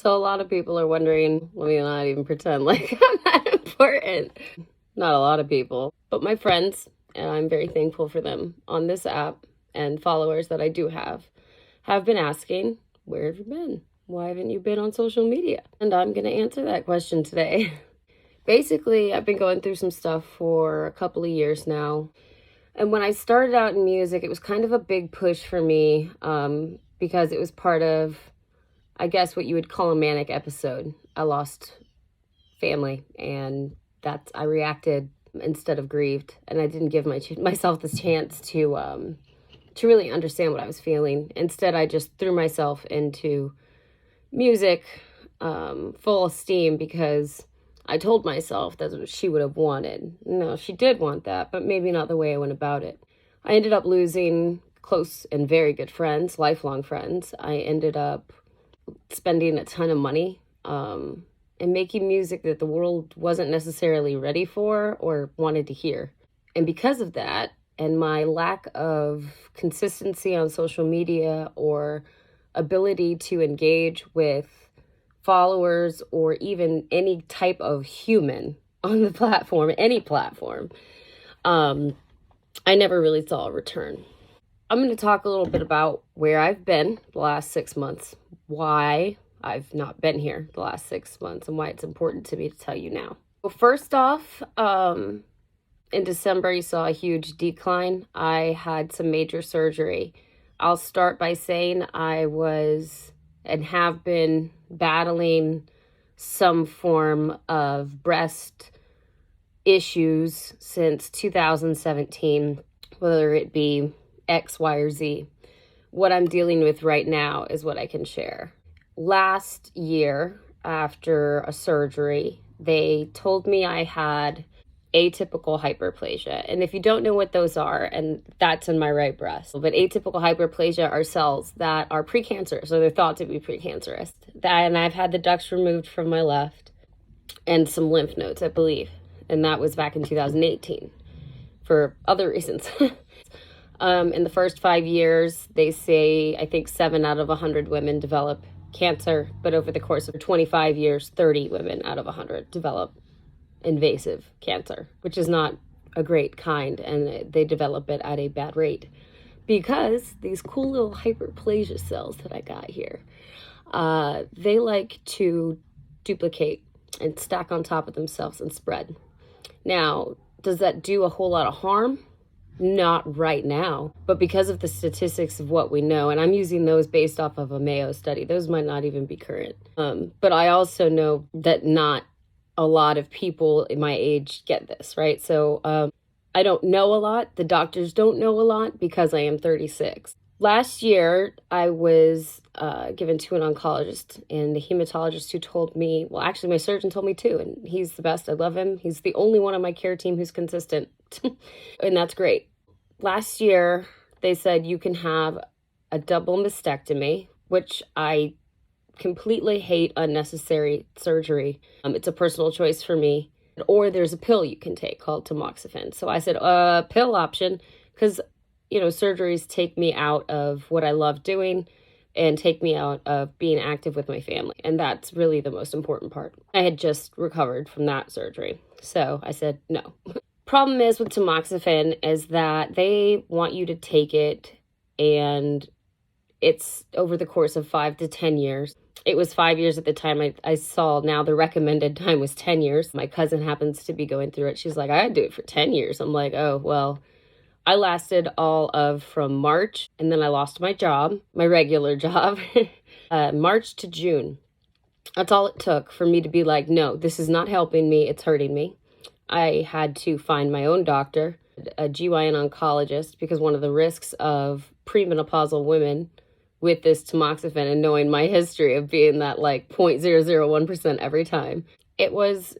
So a lot of people are wondering, let me not even pretend like I'm that important. Not a lot of people, but my friends, and I'm very thankful for them on this app and followers that I do have been asking, where have you been? Why haven't you been on social media? And I'm going to answer that question today. Basically, I've been going through some stuff for a couple of years now. And when I started out in music, it was kind of a big push for me because it was part of, I guess, what you would call a manic episode. I lost family, and I reacted instead of grieved, and I didn't give myself this chance to really understand what I was feeling. Instead, I just threw myself into music full of steam because I told myself that's what she would have wanted. No, she did want that, but maybe not the way I went about it. I ended up losing close and very good friends, lifelong friends. I ended up spending a ton of money and making music that the world wasn't necessarily ready for or wanted to hear. And because of that, and my lack of consistency on social media or ability to engage with followers or even any type of human on the platform, any platform, I never really saw a return. I'm going to talk a little bit about where I've been the last 6 months, why I've not been here the last 6 months, and why it's important to me to tell you now. Well, first off, in December, you saw a huge decline. I had some major surgery. I'll start by saying I was and have been battling some form of breast issues since 2017, whether it be X, Y, or Z. What I'm dealing with right now is what I can share. Last year, after a surgery, they told me I had atypical hyperplasia. And if you don't know what those are, and that's in my right breast, but atypical hyperplasia are cells that are precancerous, so they're thought to be precancerous. And I've had the ducts removed from my left and some lymph nodes, I believe. And that was back in 2018 for other reasons. In the first 5 years, they say, I think 7 out of 100 women develop cancer, but over the course of 25 years, 30 women out of 100 develop invasive cancer, which is not a great kind, and they develop it at a bad rate because these cool little hyperplasia cells that I got here, they like to duplicate and stack on top of themselves and spread. Now, does that do a whole lot of harm? Not right now, but because of the statistics of what we know, and I'm using those based off of a Mayo study, those might not even be current. But I also know that not a lot of people in my age get this, right? So I don't know a lot. The doctors don't know a lot because I am 36. Last year, I was given to an oncologist and a hematologist who told me, well, actually, my surgeon told me too, and he's the best. I love him. He's the only one on my care team who's consistent, and that's great. Last year, they said you can have a double mastectomy, which I completely hate unnecessary surgery. It's a personal choice for me. Or there's a pill you can take called tamoxifen. So I said, pill option, because, surgeries take me out of what I love doing and take me out of being active with my family. And that's really the most important part. I had just recovered from that surgery. So I said, no. Problem is with tamoxifen is that they want you to take it, and it's over the course of 5 to 10 years. It was 5 years at the time I saw. Now the recommended time was 10 years. My cousin happens to be going through it. She's like, I'd do it for 10 years. I'm like, oh, well, I lasted all of from March, and then I lost my job, my regular job, March to June. That's all it took for me to be like, no, this is not helping me. It's hurting me. I had to find my own doctor, a GYN oncologist, because one of the risks of premenopausal women with this tamoxifen, and knowing my history of being that like 0.001% every time, I was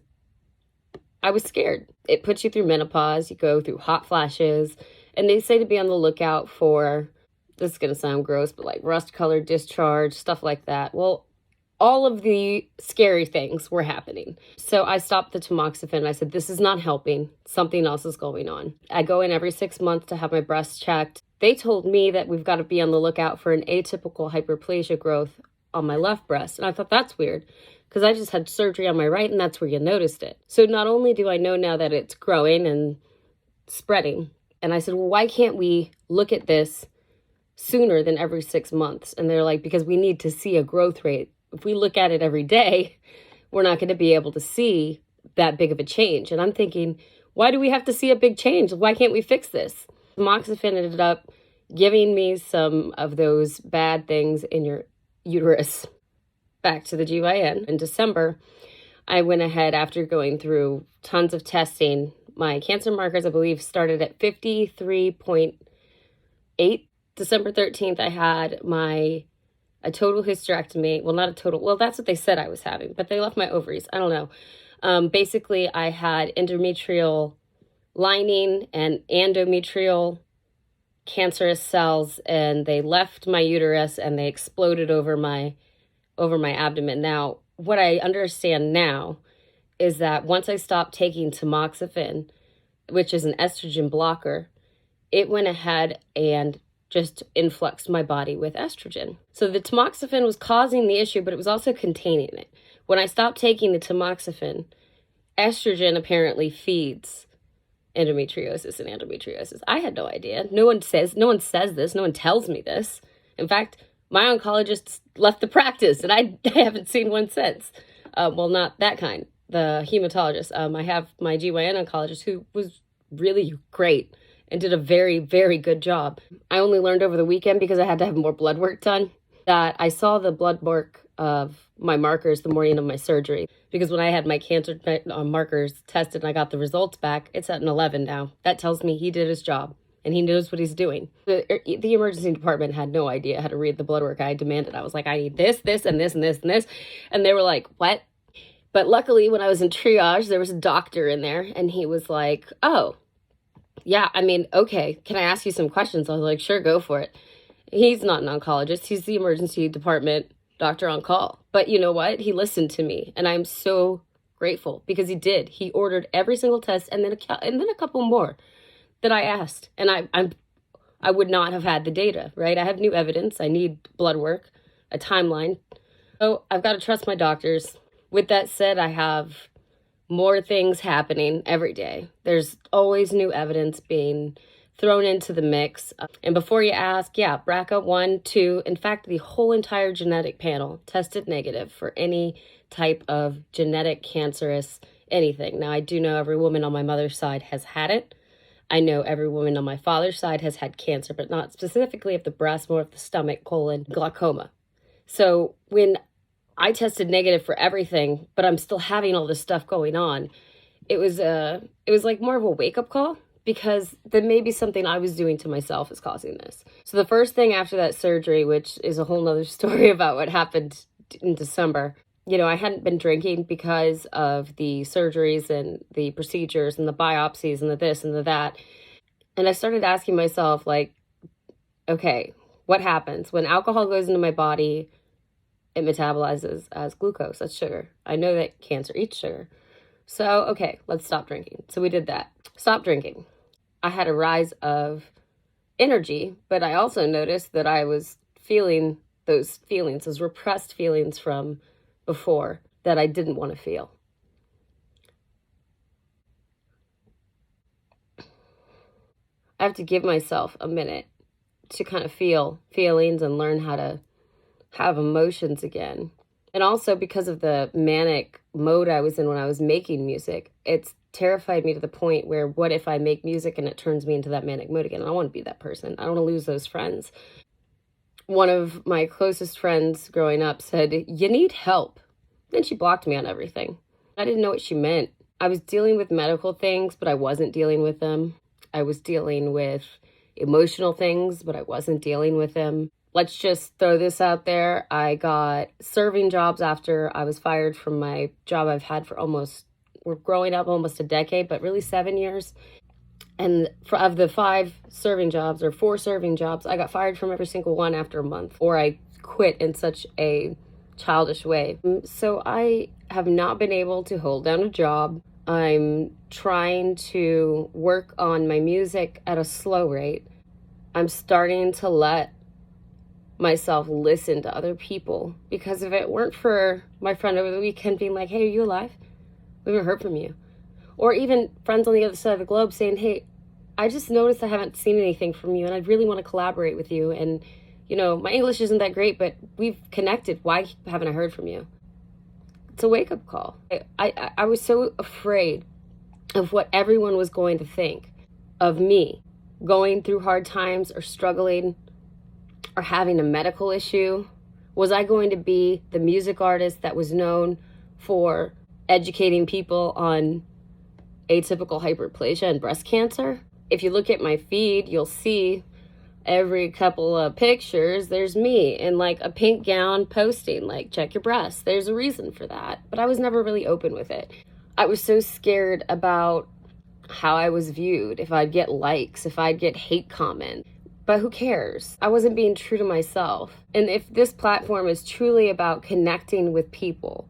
scared. It puts you through menopause, you go through hot flashes, and they say to be on the lookout for, this is going to sound gross, but like rust-colored discharge, stuff like that. Well, all of the scary things were happening. So I stopped the tamoxifen. I said, this is not helping. Something else is going on. I go in every 6 months to have my breasts checked. They told me that we've got to be on the lookout for an atypical hyperplasia growth on my left breast. And I thought that's weird because I just had surgery on my right and that's where you noticed it. So not only do I know now that it's growing and spreading, and I said, well, why can't we look at this sooner than every 6 months? And they're like, because we need to see a growth rate. If we look at it every day, we're not going to be able to see that big of a change. And I'm thinking, why do we have to see a big change? Why can't we fix this? Tamoxifen ended up giving me some of those bad things in your uterus back to the GYN. In December, I went ahead after going through tons of testing. My cancer markers, I believe, started at 53.8. December 13th, I had a total hysterectomy. Well, not a total. Well, that's what they said I was having, but they left my ovaries. I don't know. Basically, I had endometrial lining and endometrial cancerous cells, and they left my uterus and they exploded over my abdomen. Now, what I understand now is that once I stopped taking tamoxifen, which is an estrogen blocker, it went ahead and just influxed my body with estrogen. So the tamoxifen was causing the issue, but it was also containing it. When I stopped taking the tamoxifen, estrogen apparently feeds endometriosis and endometriosis. I had no idea. No one says this. No one tells me this. In fact, my oncologist left the practice and I haven't seen one since. Well, not that kind. The hematologist. I have my GYN oncologist who was really great and did a very, very good job. I only learned over the weekend because I had to have more blood work done that I saw the blood work of my markers the morning of my surgery. Because when I had my cancer markers tested and I got the results back, it's at an 11 now. That tells me he did his job and he knows what he's doing. The emergency department had no idea how to read the blood work I demanded. I was like, I need this, this, and this, and this, and this. And they were like, what? But luckily, when I was in triage, there was a doctor in there and he was like, oh, yeah, I mean, okay, can I ask you some questions? I was like, sure, go for it. He's not an oncologist. He's the emergency department doctor on call. But you know what? He listened to me, and I'm so grateful because he did. He ordered every single test and then a couple more that I asked. And I would not have had the data, right? I have new evidence. I need blood work, a timeline. So I've got to trust my doctors. With that said, I have more things happening every day. There's always new evidence being thrown into the mix. And before you ask, yeah, BRCA 1, 2, in fact, the whole entire genetic panel tested negative for any type of genetic cancerous anything. Now, I do know every woman on my mother's side has had it. I know every woman on my father's side has had cancer, but not specifically of the breast, more of the stomach, colon, glaucoma. So when I tested negative for everything, but I'm still having all this stuff going on, it was like more of a wake-up call, because then maybe something I was doing to myself is causing this. So the first thing after that surgery, which is a whole nother story about what happened in December, I hadn't been drinking because of the surgeries and the procedures and the biopsies and the this and the that. And I started asking myself, like, okay, what happens when alcohol goes into my body? It metabolizes as glucose, that's sugar. I know that cancer eats sugar. So, okay, let's stop drinking. So we did that. Stop drinking. I had a rise of energy, but I also noticed that I was feeling those repressed feelings from before that I didn't want to feel. I have to give myself a minute to kind of feel feelings and learn how to have emotions again. And also because of the manic mode I was in when I was making music, it's terrified me to the point where what if I make music and it turns me into that manic mode again? I don't want to be that person. I don't want to lose those friends. One of my closest friends growing up said, you need help. Then she blocked me on everything. I didn't know what she meant. I was dealing with medical things, but I wasn't dealing with them. I was dealing with emotional things, but I wasn't dealing with them. Let's just throw this out there. I got serving jobs after I was fired from my job I've had for we're growing up almost a decade, but really 7 years. And of the 4 serving jobs, I got fired from every single one after a month, or I quit in such a childish way. So I have not been able to hold down a job. I'm trying to work on my music at a slow rate. I'm starting to let myself listen to other people, because if it weren't for my friend over the weekend being like, hey, are you alive? We haven't heard from you. Or even friends on the other side of the globe saying, hey, I just noticed I haven't seen anything from you and I really want to collaborate with you. And, you know, my English isn't that great, but we've connected. Why haven't I heard from you? It's a wake-up call. I was so afraid of what everyone was going to think of me going through hard times or struggling or having a medical issue. Was I going to be the music artist that was known for educating people on atypical hyperplasia and breast cancer? If you look at my feed, you'll see every couple of pictures, there's me in like a pink gown posting, like, check your breasts. There's a reason for that. But I was never really open with it. I was so scared about how I was viewed, if I'd get likes, if I'd get hate comments. But who cares? I wasn't being true to myself. And if this platform is truly about connecting with people,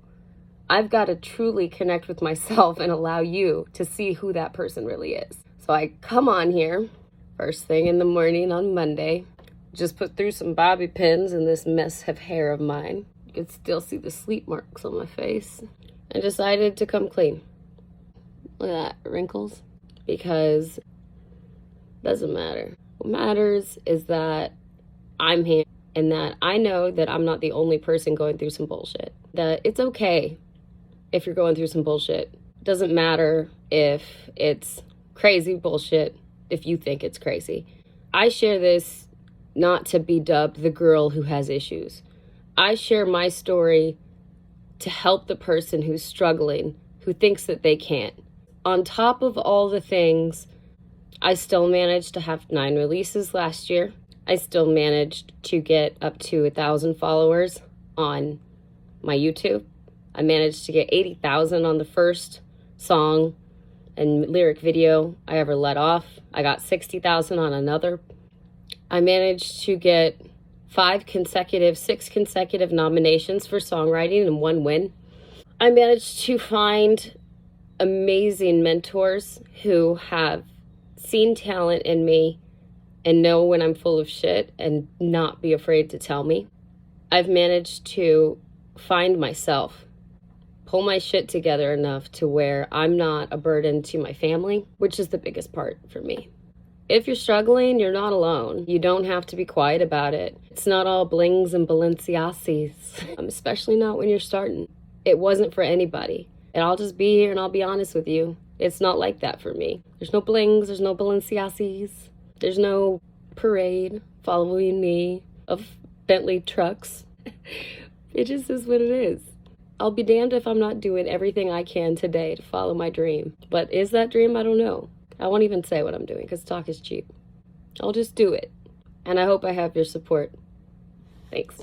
I've got to truly connect with myself and allow you to see who that person really is. So I come on here first thing in the morning on Monday, just put through some bobby pins in this mess of hair of mine. You can still see the sleep marks on my face. I decided to come clean. Look at that, wrinkles. Because it doesn't matter. What matters is that I'm here and that I know that I'm not the only person going through some bullshit. That it's okay if you're going through some bullshit. It doesn't matter if it's crazy bullshit, if you think it's crazy. I share this not to be dubbed the girl who has issues. I share my story to help the person who's struggling, who thinks that they can't. On top of all the things, I still managed to have 9 releases last year. I still managed to get up to 1,000 followers on my YouTube. I managed to get 80,000 on the first song and lyric video I ever let off. I got 60,000 on another. I managed to get 6 consecutive nominations for songwriting and 1 win. I managed to find amazing mentors who have seen talent in me and know when I'm full of shit and not be afraid to tell me. I've managed to find myself, pull my shit together enough to where I'm not a burden to my family, which is the biggest part for me. If you're struggling, you're not alone. You don't have to be quiet about it. It's not all blings and Balenciagas, especially not when you're starting. It wasn't for anybody. And I'll just be here and I'll be honest with you. It's not like that for me. There's no blings, there's no Balenciagas. There's no parade following me of Bentley trucks. It just is what it is. I'll be damned if I'm not doing everything I can today to follow my dream. But is that dream? I don't know. I won't even say what I'm doing because talk is cheap. I'll just do it. And I hope I have your support. Thanks.